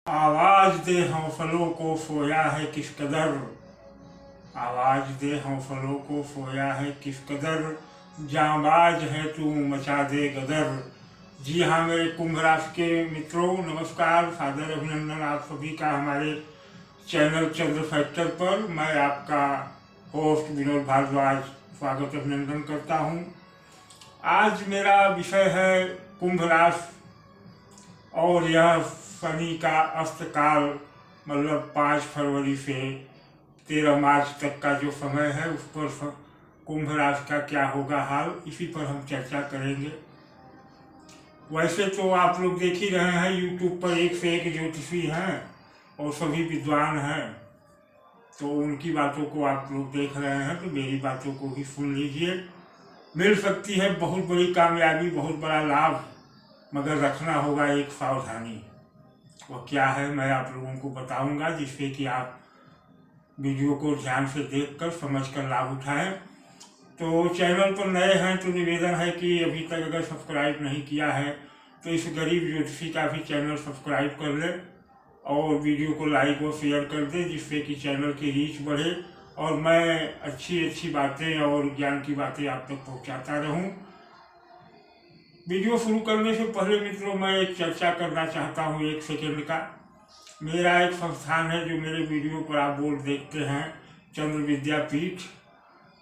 आवाज दे हौसलों को सोया है किस कदर, आवाज दे हौसलों को सोया है किस कदर, जांबाज है तू मचा दे गदर। जी हाँ मेरे कुंभ राशि के मित्रों, नमस्कार, सादर अभिनंदन आप सभी का हमारे चैनल चंद्र फैक्टर पर। मैं आपका होस्ट विनोद भारद्वाज स्वागत अभिनंदन करता हूँ। आज मेरा विषय है कुंभ राशि और यह शनि का अस्तकाल, मतलब 5 फरवरी से 13 मार्च तक का जो समय है उस पर कुंभ राशि का क्या होगा हाल, इसी पर हम चर्चा करेंगे। वैसे तो आप लोग देख ही रहे हैं यूट्यूब पर एक से एक ज्योतिषी हैं और सभी विद्वान हैं, तो उनकी बातों को आप लोग देख रहे हैं तो मेरी बातों को भी सुन लीजिए। मिल सकती है बहुत बड़ी कामयाबी, बहुत बड़ा लाभ, मगर रखना होगा एक सावधानी। वो क्या है मैं आप लोगों को बताऊंगा, जिससे कि आप वीडियो को ध्यान से देखकर समझकर लाभ उठाएं। तो चैनल पर नए हैं तो निवेदन है कि अभी तक अगर सब्सक्राइब नहीं किया है तो इस गरीब ज्योतिषी का भी चैनल सब्सक्राइब कर ले और वीडियो को लाइक और शेयर कर दे, जिससे कि चैनल की रीच बढ़े और मैं अच्छी बातें और ज्ञान की बातें आप तक पहुँचाता रहूँ। वीडियो शुरू करने से पहले मित्रों मैं एक चर्चा करना चाहता हूँ, 1 सेकेंड का। मेरा एक संस्थान है जो मेरे वीडियो पर आप बोर्ड देखते हैं, चंद्र विद्यापीठ।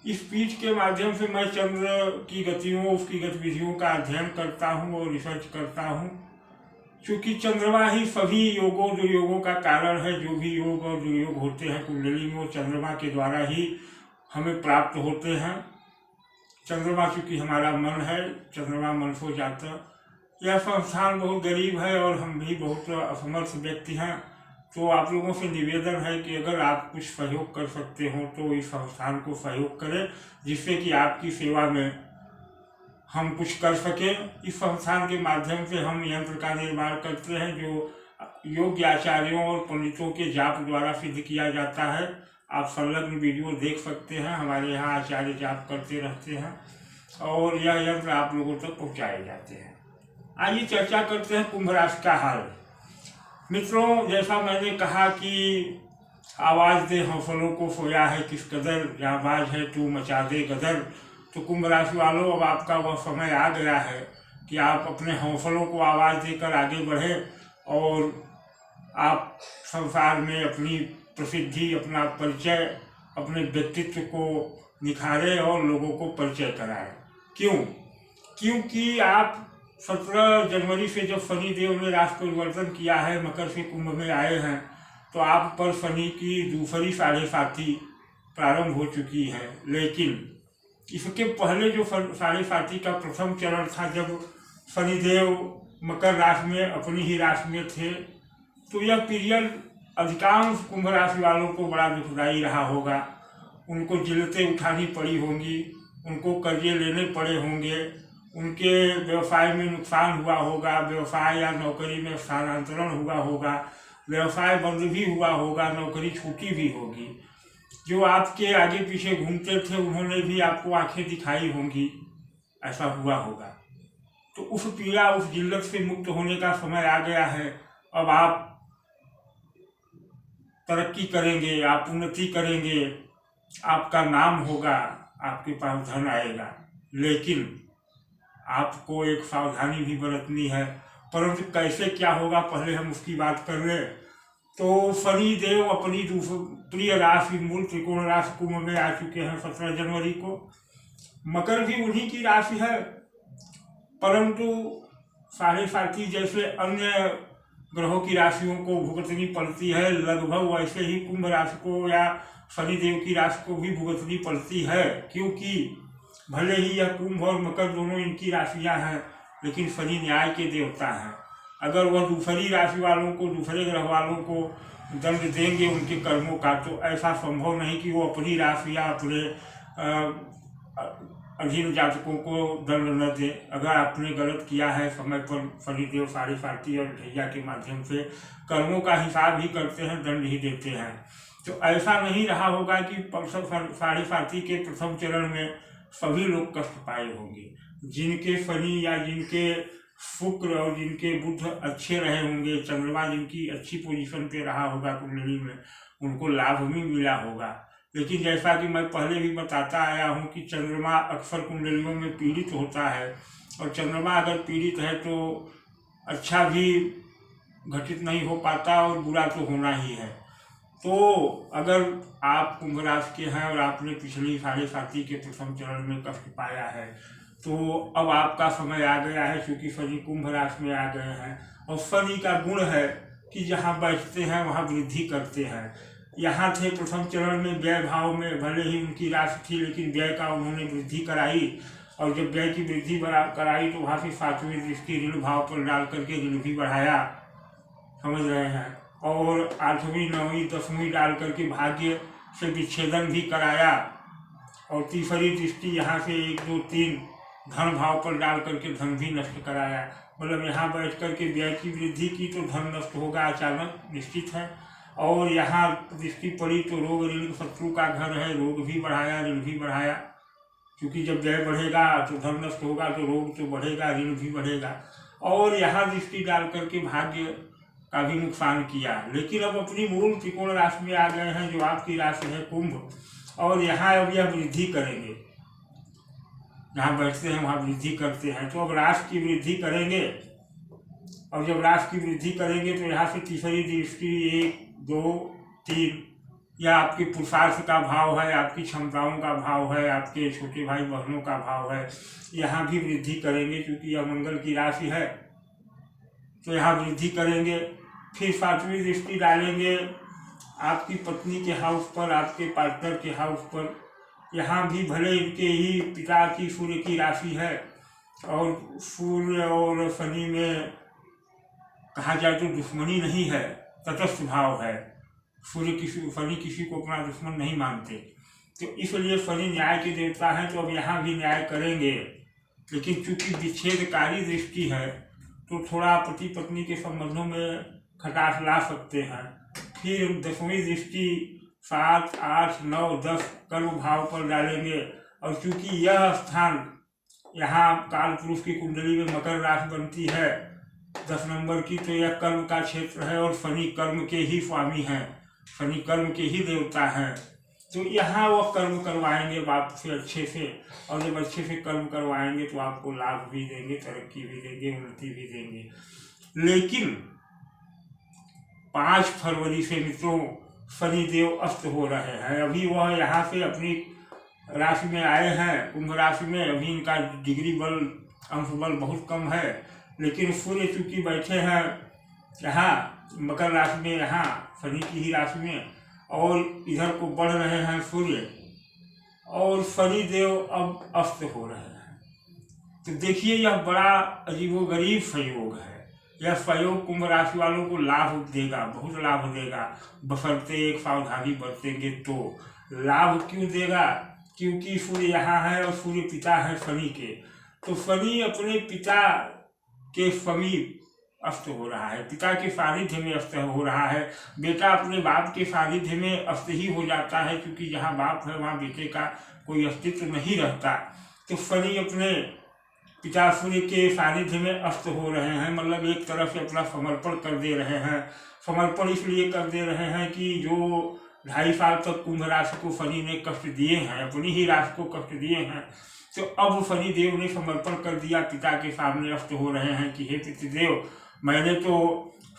इस पीठ के माध्यम से मैं चंद्र की गतियों, उसकी गतिविधियों का अध्ययन करता हूँ और रिसर्च करता हूँ। क्योंकि चंद्रमा ही सभी योगों का कारण है। जो भी योग और जो योग होते हैं कुंडली में, वो चंद्रमा के द्वारा ही हमें प्राप्त होते हैं। चंद्रमा चूँकि हमारा मन है, चंद्रमा मन को जाता। यह संस्थान बहुत गरीब है और हम भी बहुत असमर्थ व्यक्ति हैं, तो आप लोगों से निवेदन है कि अगर आप कुछ सहयोग कर सकते हो तो इस संस्थान को सहयोग करें, जिससे कि आपकी सेवा में हम कुछ कर सकें। इस संस्थान के माध्यम से हम यंत्र का निर्माण करते हैं जो योग्य आचार्यों और पंडितों के जाप द्वारा सिद्ध किया जाता है। आप संलग्न वीडियो देख सकते हैं, हमारे यहाँ आचार्य जाप करते रहते हैं और यह यंत्र आप लोगों तक पहुँचाए जाते हैं। आइए चर्चा करते हैं कुंभ राशि का हाल। मित्रों, जैसा मैंने कहा कि आवाज़ दे हौसलों को सोया है किस कदर, जांबाज है तू मचा दे गदर। तो कुंभ राशि वालों, अब आपका वह समय आ गया है कि आप अपने हौसलों को आवाज़ देकर आगे बढ़े और आप संसार में अपनी प्रसिद्धि, अपना परिचय, अपने व्यक्तित्व को निखारें और लोगों को परिचय कराएं। क्यों? क्योंकि आप 17 जनवरी से जब शनि देव ने राशि परिवर्तन किया है, मकर से कुंभ में आए हैं, तो आप पर शनि की दूसरी साढ़े साथी प्रारंभ हो चुकी है। लेकिन इसके पहले जो साढ़े साथी का प्रथम चरण था, जब शनिदेव मकर राशि में अपनी ही राशि में थे, तो यह पीरियड अधिकांश कुंभ राशि वालों को बड़ा दुखदायी रहा होगा। उनको जिल्लतें उठानी पड़ी होंगी, उनको कर्जे लेने पड़े होंगे, उनके व्यवसाय में नुकसान हुआ होगा, व्यवसाय या नौकरी में स्थानांतरण हुआ होगा, व्यवसाय बंद भी हुआ होगा, नौकरी छूटी भी होगी। जो आपके आगे पीछे घूमते थे उन्होंने भी आपको आंखें दिखाई होंगी, ऐसा हुआ होगा। तो उस पीड़ा, उस जिल्लत से मुक्त होने का समय आ गया है। अब आप तरक्की करेंगे, आप उन्नति करेंगे, आपका नाम होगा, आपके पास धन आएगा। लेकिन आपको एक सावधानी भी बरतनी है। परंतु कैसे क्या होगा पहले हम उसकी बात कर लें। तो शनि देव अपनी प्रिय राशि मूल त्रिकोण राशि कुंभ में आ चुके हैं 17 जनवरी को। मकर भी उन्हीं की राशि है, परंतु साढ़े साथी जैसे अन्य ग्रहों की राशियों को भुगतनी पड़ती है, लगभग वैसे ही कुंभ राशि को या शनि देव की राशि को भी भुगतनी पड़ती है। क्योंकि भले ही यह कुंभ और मकर दोनों इनकी राशियां हैं, लेकिन शनि न्याय के देवता हैं। अगर वह दूसरी राशि वालों को, दूसरे ग्रह वालों को दंड देंगे उनके कर्मों का, तो ऐसा संभव नहीं कि वो अपनी राशि या अपने अधीन जातकों को दंड न दे। अगर आपने गलत किया है, समय पर शनिदेव साढ़े साथी और ढैया के माध्यम से कर्मों का हिसाब ही करते हैं, दंड ही देते हैं। तो ऐसा नहीं रहा होगा कि साढ़े साथी के प्रथम चरण में सभी लोग कष्ट पाए होंगे। जिनके शनि या जिनके शुक्र और जिनके बुध अच्छे रहे होंगे, चंद्रमा जिनकी अच्छी पोजीशन पे रहा होगा कुंडली में, उनको लाभ भी मिला होगा। लेकिन जैसा कि मैं पहले भी बताता आया हूँ कि चंद्रमा अक्सर कुंडलियों में पीड़ित होता है, और चंद्रमा अगर पीड़ित है तो अच्छा भी घटित नहीं हो पाता और बुरा तो होना ही है। तो अगर आप कुंभ राशि के हैं और आपने पिछली साढ़े साथी के प्रथम चरण में कष्ट पाया है, तो अब आपका समय आ गया है, क्योंकि शनि कुंभ राशि में आ गए हैं। और शनि का गुण है कि जहाँ बैठते हैं वहाँ वृद्धि करते हैं। यहाँ थे प्रथम चरण में व्यय भाव में, भले ही उनकी राशि थी लेकिन व्यय का उन्होंने वृद्धि कराई, और जब व्यय की वृद्धि कराई तो वहाँ से 7वीं दृष्टि ऋण भाव पर डाल करके ऋण भी बढ़ाया, समझ रहे हैं, और 8वीं 9वीं 10वीं डाल करके भाग्य से विच्छेदन भी कराया, और तीसरी दृष्टि यहाँ से 1 2 3 धन भाव पर डाल करके धन भी नष्ट कराया। मतलब यहाँ बैठ करके व्यय की वृद्धि की तो धन नष्ट होगा अचानक, निश्चित है। और यहाँ दृष्टि पड़ी तो रोग ऋण शत्रु का घर है, रोग भी बढ़ाया ऋण भी बढ़ाया, क्योंकि जब व्यय बढ़ेगा तो धन नष्ट होगा तो रोग तो बढ़ेगा, ऋण भी बढ़ेगा। और यहाँ दृष्टि डाल करके भाग्य का भी नुकसान किया। लेकिन अब अपनी मूल त्रिकोण राशि में आ गए हैं जो आपकी राशि है कुंभ, और यहाँ अब यह वृद्धि करेंगे, जहाँ बैठते हैं वहाँ वृद्धि करते हैं। तो अब राशि की वृद्धि करेंगे, और जब राशि की वृद्धि करेंगे तो यहाँ से तीसरी दृष्टि 1 2 3 यह आपके पुरुषार्थ का भाव है, आपकी क्षमताओं का भाव है, आपके छोटे भाई बहनों का भाव है, यहाँ भी वृद्धि करेंगे, क्योंकि यह मंगल की राशि है तो यहाँ वृद्धि करेंगे। फिर 7वीं दृष्टि डालेंगे आपकी पत्नी के हाउस पर, आपके पार्टनर के हाउस पर। यहाँ भी भले इनके ही पिता की सूर्य की राशि है, और सूर्य और शनि में कहा जाए तो दुश्मनी नहीं है, तटस्थ भाव है। शनि किसी को अपना दुश्मन नहीं मानते, तो इसलिए शनि न्याय के देवता हैं, तो अब यहाँ भी न्याय करेंगे। लेकिन चूंकि विच्छेदकारी दृष्टि है तो थोड़ा पति पत्नी के संबंधों में खटास ला सकते हैं। फिर 10वीं दृष्टि 7 8 9 10 कर्म भाव पर डालेंगे, और चूंकि यह स्थान यहाँ काल पुरुष की कुंडली में मकर राशि बनती है 10 नंबर की, तो यह कर्म का क्षेत्र है, और शनि कर्म के ही स्वामी हैं, शनि कर्म के ही देवता हैं। तो यहाँ वह कर्म करवाएंगे बाप से अच्छे से, और जब अच्छे से कर्म करवाएंगे तो आपको लाभ भी देंगे, तरक्की भी देंगे, उन्नति भी देंगे। लेकिन 5 फरवरी से मित्रों शनिदेव अस्त हो रहे हैं। अभी वह यहाँ से अपनी राशि में आए हैं कुंभ राशि में, अभी इनका डिग्री बल अंश बल बहुत कम है, लेकिन सूर्य चूंकि बैठे हैं यहाँ मकर राशि में, यहाँ शनि की ही राशि में, और इधर को बढ़ रहे हैं सूर्य, और शनिदेव अब अस्त हो रहे हैं। तो देखिए यह बड़ा अजीबोगरीब संयोग है। यह संयोग कुंभ राशि वालों को लाभ देगा, बहुत लाभ देगा, बशर्ते एक सावधानी बरतेंगे तो। लाभ क्यों देगा? क्योंकि सूर्य यहाँ है और सूर्य पिता है शनि के, तो शनि अपने पिता के समीप अस्त हो रहा है, पिता के सानिध्य में अस्त हो रहा है। बेटा अपने बाप के सानिध्य में अस्त ही हो जाता है, क्योंकि जहाँ बाप है वहाँ बेटे का कोई अस्तित्व नहीं रहता। तो शनि अपने पिता सूर्य के सानिध्य में अस्त हो रहे हैं, मतलब एक तरह से अपना समर्पण कर दे रहे हैं। समर्पण इसलिए कर दे रहे हैं कि जो 2.5 साल तक कुंभ राशि को शनि ने कष्ट दिए हैं, अपनी ही राशि को कष्ट दिए हैं, तो अब शनि देव ने समर्पण कर दिया, पिता के सामने अस्त हो रहे हैं कि हे पितृदेव, मैंने तो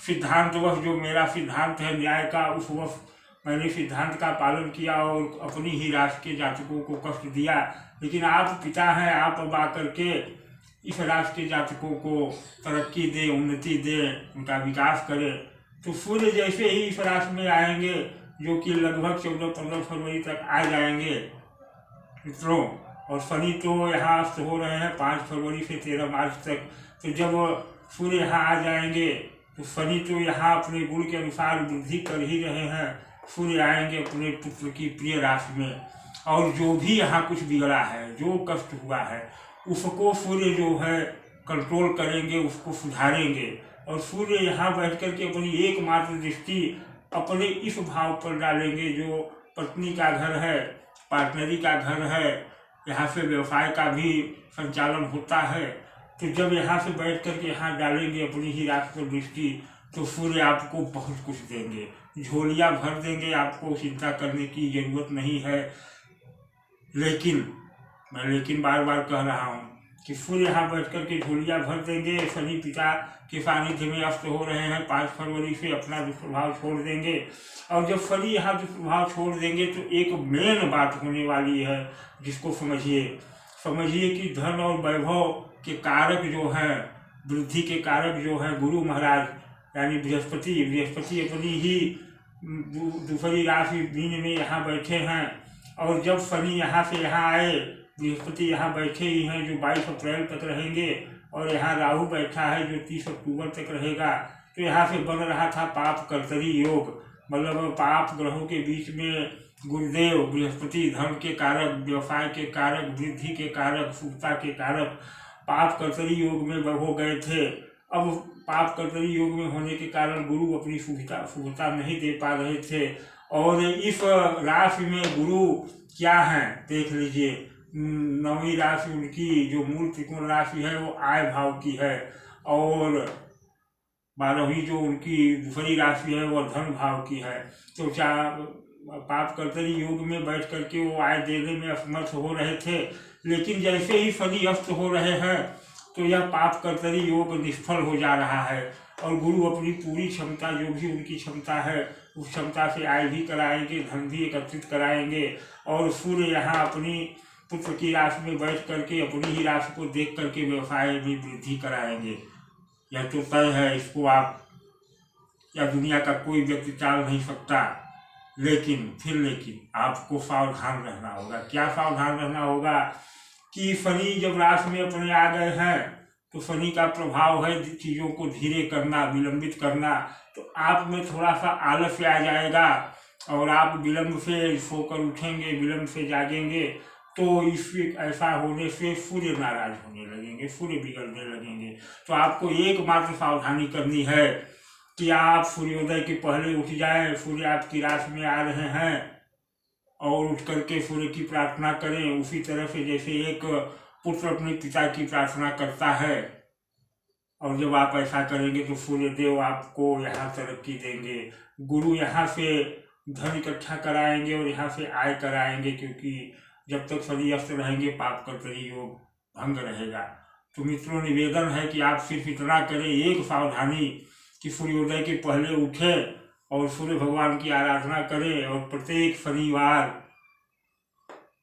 सिद्धांतवश, जो मेरा सिद्धांत है न्याय का, उस वश मैंने सिद्धांत का पालन किया और अपनी ही राशि के जातकों को कष्ट दिया, लेकिन आप पिता हैं, आप अब आकर के इस राशि के जातकों को तरक्की दे, उन्नति दे, उनका विकास करे। तो सूर्य जैसे ही इस राशि में आएंगे, जो कि लगभग 14-15 फरवरी तक आ जाएंगे मित्रों, और शनि तो यहाँ अस्त हो रहे हैं 5 फरवरी से 13 मार्च तक। तो जब सूर्य यहाँ आ जाएंगे तो शनि तो यहाँ अपने गुण के अनुसार वृद्धि कर ही रहे हैं, सूर्य आएंगे अपने पुत्र की प्रिय राशि में, और जो भी यहाँ कुछ बिगड़ा है, जो कष्ट हुआ है, उसको सूर्य जो है कंट्रोल करेंगे, उसको सुधारेंगे। और सूर्य यहाँ बैठ कर के अपनी एकमात्र दृष्टि अपने इस भाव पर डालेंगे जो पत्नी का घर है, पार्टनरी का घर है, यहाँ से व्यवसाय का भी संचालन होता है, तो जब यहाँ से बैठ करके यहाँ डालेंगे अपनी ही राशि पर दृष्टि, तो सूर्य आपको बहुत कुछ देंगे, झोलियाँ भर देंगे, आपको चिंता करने की जरूरत नहीं है। लेकिन मैं बार बार कह रहा हूँ कि सूर्य यहाँ बैठ करके झोलियाँ भर देंगे। शनि पिता के सानिध्य में अस्त हो रहे हैं, 5 फरवरी से अपना दुष्प्रभाव छोड़ देंगे। और जब शनि यहाँ दुष्प्रभाव छोड़ देंगे तो एक मेन बात होने वाली है, जिसको समझिए कि धन और वैभव के कारक जो हैं, वृद्धि के कारक जो हैं गुरु महाराज यानी बृहस्पति अपनी ही दूसरी राशि मीन में यहाँ बैठे हैं। और जब शनि यहाँ से यहाँ आए, बृहस्पति यहाँ बैठे ही हैं जो 22 अप्रैल तक रहेंगे, और यहाँ राहु बैठा है जो 30 अक्टूबर तक रहेगा। तो यहाँ से बन रहा था पाप कर्तरी योग, मतलब पाप ग्रहों के बीच में गुरुदेव बृहस्पति धन के कारक, व्यवसाय के कारक, वृद्धि के कारक, शुभता के कारक पाप कर्तरी योग में हो गए थे। अब पाप कर्तरी योग में होने के कारण गुरु अपनी शुभता नहीं दे पा रहे थे। और इस राशि में गुरु क्या है देख लीजिए। 9वीं राशि उनकी जो मूल त्रिकोण राशि है वो आय भाव की है, और 12वीं जो उनकी दूसरी राशि है वो धन भाव की है। तो पाप कर्तरी योग में बैठ करके वो आय देने में असमर्थ हो रहे थे, लेकिन जैसे ही शनि अस्त हो रहे हैं तो यह पाप कर्तरी योग निष्फल हो जा रहा है। और गुरु अपनी पूरी क्षमता, जो भी उनकी क्षमता है, उस क्षमता से आय भी कराएंगे, धन भी एकत्रित कराएंगे। और सूर्य यहाँ अपनी पुत्र की राशि में बैठ करके अपनी ही राशि को देख करके व्यवसाय में वृद्धि कराएंगे। यह तो तय है, इसको आप या दुनिया का कोई व्यक्ति टाल नहीं सकता। लेकिन आपको सावधान रहना होगा। क्या सावधान रहना होगा कि शनि जब राशि में अपने आ गए हैं तो शनि का प्रभाव है चीज़ों को धीरे करना, विलंबित करना। तो आप में थोड़ा सा आलस्य आ जाएगा और आप विलंब से सोकर उठेंगे, विलंब से जागेंगे। तो इससे ऐसा होने से सूर्य नाराज होने लगेंगे, सूर्य बिगड़ने लगेंगे। तो आपको एकमात्र सावधानी करनी है कि आप सूर्योदय के पहले उठ जाएं। सूर्य आपकी राशि में आ रहे हैं और उठ करके सूर्य की प्रार्थना करें, उसी तरह से जैसे एक पुत्र अपने पिता की प्रार्थना करता है। और जब आप ऐसा करेंगे तो सूर्य देव आपको यहाँ तरक्की देंगे। गुरु यहाँ से धन इकट्ठा कराएंगे और यहाँ से आय कराएंगे, क्योंकि जब तक शनि अस्त रहेंगे पाप कर्तरी योग भंग रहेगा। तो मित्रों, निवेदन है कि आप सिर्फ इतना करें, एक सावधानी कि सूर्योदय के पहले उठें और सूर्य भगवान की आराधना करें। और प्रत्येक शनिवार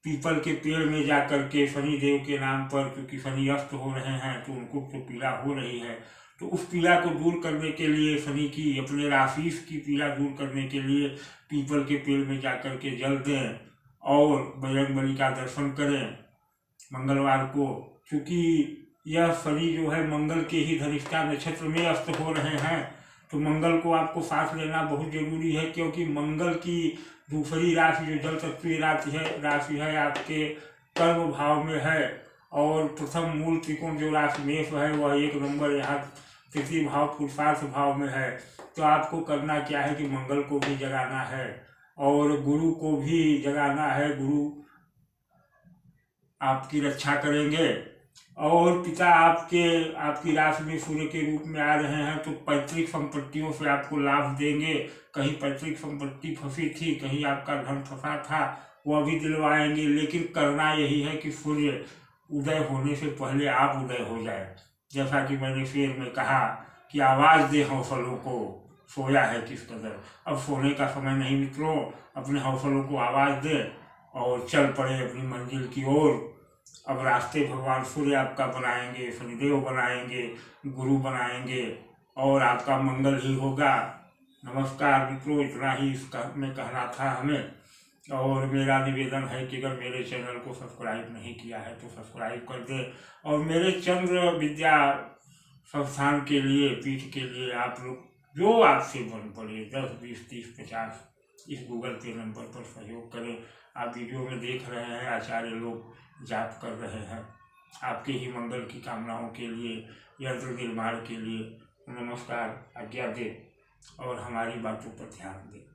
पीपल के पेड़ में जा करके शनि देव के नाम पर, क्योंकि शनि अस्त हो रहे हैं तो उनको तो पीड़ा हो रही है, तो उस पीड़ा को दूर करने के लिए, शनि की अपने राशि की पीड़ा दूर करने के लिए पीपल के पेड़ में जा करके जल दें और बजरंग बली का दर्शन करें मंगलवार को। क्योंकि यह शनि जो है मंगल के ही धनिष्ठा नक्षत्र में अस्त हो रहे हैं, तो मंगल को आपको साथ लेना बहुत जरूरी है। क्योंकि मंगल की दूसरी राशि जो जल तत्वीय राशि है आपके कर्म भाव में है, और प्रथम मूल त्रिकोण जो राशि मेष है वह 1 नंबर यहाँ तृतीय भाव पुरुषार्थ भाव में है। तो आपको करना क्या है कि मंगल को भी जगाना है और गुरु को भी जगाना है। गुरु आपकी रक्षा करेंगे। और पिता आपकी राशि में सूर्य के रूप में आ रहे हैं, तो पैतृक संपत्तियों से आपको लाभ देंगे। कहीं पैतृक संपत्ति फंसी थी, कहीं आपका धन फंसा था, वह भी दिलवाएंगे। लेकिन करना यही है कि सूर्य उदय होने से पहले आप उदय हो जाए। जैसा कि मैंने शेर में कहा कि आवाज़ दे हौसलों को, सोया है किस कदर। अब सोने का समय नहीं मित्रों, अपने हौसलों को आवाज़ दे और चल पड़े अपनी मंजिल की ओर। अब रास्ते भगवान सूर्य आपका बनाएंगे, शनिदेव बनाएंगे, गुरु बनाएंगे और आपका मंगल ही होगा। नमस्कार मित्रों, इतना ही इसका में कहना था हमें। और मेरा निवेदन है कि अगर मेरे चैनल को सब्सक्राइब नहीं किया है तो सब्सक्राइब कर दे। और मेरे चंद्र विद्या संस्थान के लिए, पीठ के लिए आप लोग जो आपसे बन पड़े 10, 20, 30, 50 इस गूगल पे नंबर पर सहयोग करें। आप वीडियो में देख रहे हैं आचार्य लोग जाप कर रहे हैं आपके ही मंगल की कामनाओं के लिए, यंत्र निर्माण के लिए। नमस्कार, आज्ञा दे और हमारी बातों पर ध्यान दें।